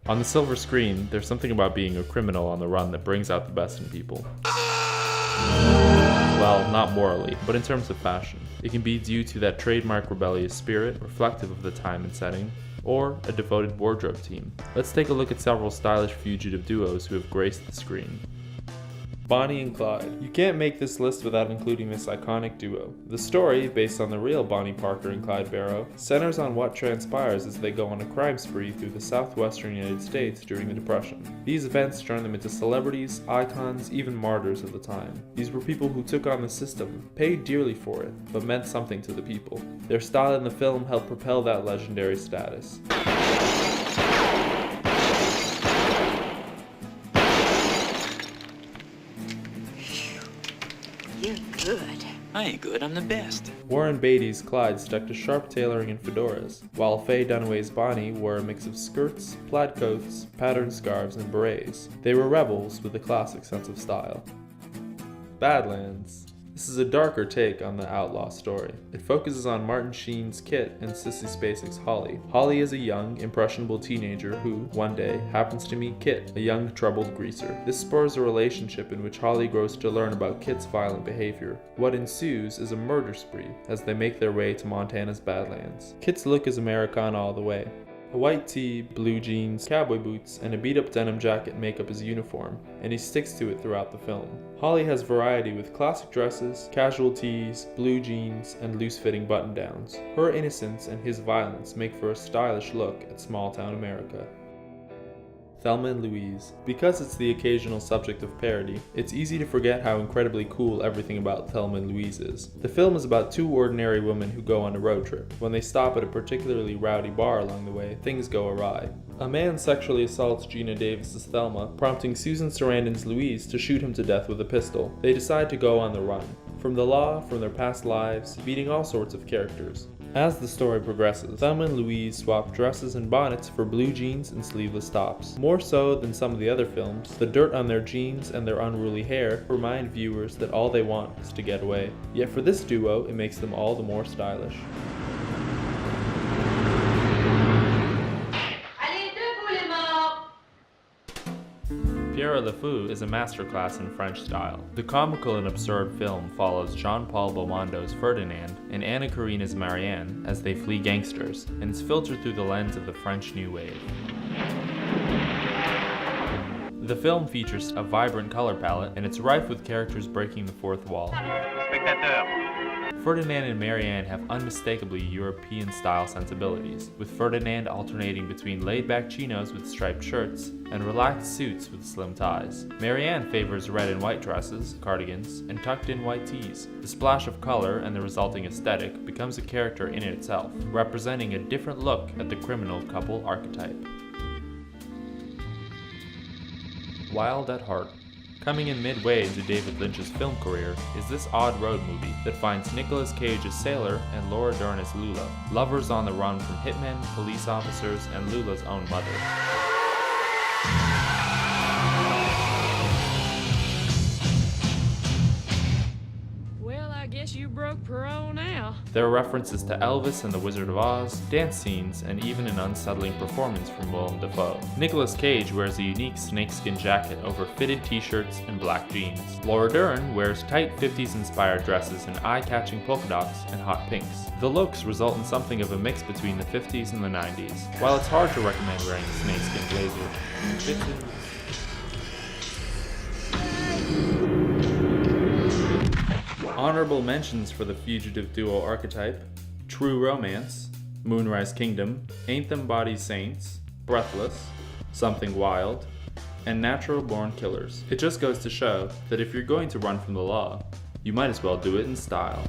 On the silver screen, there's something about being a criminal on the run that brings out the best in people. Well, not morally, but in terms of fashion. It can be due to that trademark rebellious spirit, reflective of the time and setting, or a devoted wardrobe team. Let's take a look at several stylish fugitive duos who have graced the screen. Bonnie and Clyde. You can't make this list without including this iconic duo. The story, based on the real Bonnie Parker and Clyde Barrow, centers on what transpires as they go on a crime spree through the southwestern United States during the Depression. These events turn them into celebrities, icons, even martyrs of the time. These were people who took on the system, paid dearly for it, but meant something to the people. Their style in the film helped propel that legendary status. You're good. I ain't good, I'm the best. Warren Beatty's Clyde stuck to sharp tailoring and fedoras, while Faye Dunaway's Bonnie wore a mix of skirts, plaid coats, patterned scarves, and berets. They were rebels with a classic sense of style. Badlands. This is a darker take on the outlaw story. It focuses on Martin Sheen's Kit and Sissy Spacek's Holly. Holly is a young, impressionable teenager who, one day, happens to meet Kit, a young, troubled greaser. This spurs a relationship in which Holly grows to learn about Kit's violent behavior. What ensues is a murder spree as they make their way to Montana's Badlands. Kit's look is Americana all the way. A white tee, blue jeans, cowboy boots, and a beat-up denim jacket make up his uniform, and he sticks to it throughout the film. Holly has variety with classic dresses, casual tees, blue jeans, and loose-fitting button-downs. Her innocence and his violence make for a stylish look at small-town America. Thelma Louise. Because it's the occasional subject of parody, it's easy to forget how incredibly cool everything about Thelma Louise is. The film is about two ordinary women who go on a road trip. When they stop at a particularly rowdy bar along the way, things go awry. A man sexually assaults Gina Davis's Thelma, prompting Susan Sarandon's Louise to shoot him to death with a pistol. They decide to go on the run. From the law, from their past lives, meeting all sorts of characters. As the story progresses, Thelma and Louise swap dresses and bonnets for blue jeans and sleeveless tops. More so than some of the other films, the dirt on their jeans and their unruly hair remind viewers that all they want is to get away. Yet for this duo, it makes them all the more stylish. Pierrot le Fou is a masterclass in French style. The comical and absurd film follows Jean-Paul Belmondo's Ferdinand and Anna Karina's Marianne as they flee gangsters, and is filtered through the lens of the French New Wave. The film features a vibrant color palette, and it's rife with characters breaking the fourth wall. Ferdinand and Marianne have unmistakably European-style sensibilities, with Ferdinand alternating between laid-back chinos with striped shirts and relaxed suits with slim ties. Marianne favors red and white dresses, cardigans, and tucked-in white tees. The splash of color and the resulting aesthetic becomes a character in itself, representing a different look at the criminal couple archetype. Wild at Heart. Coming in midway into David Lynch's film career is this odd road movie that finds Nicolas Cage as Sailor and Laura Dern as Lula, lovers on the run from hitmen, police officers, and Lula's own mother. Guess you broke parole now. There are references to Elvis and the Wizard of Oz, dance scenes, and even an unsettling performance from Willem Dafoe. Nicolas Cage wears a unique snakeskin jacket over fitted t-shirts and black jeans. Laura Dern wears tight 50s-inspired dresses in eye-catching polka dots and hot pinks. The looks result in something of a mix between the 50s and the 90s. While it's hard to recommend wearing a snakeskin blazer, it fits in. Honorable mentions for the fugitive duo archetype: True Romance, Moonrise Kingdom, Ain't Them Bodies Saints, Breathless, Something Wild, and Natural Born Killers. It just goes to show that if you're going to run from the law, you might as well do it in style.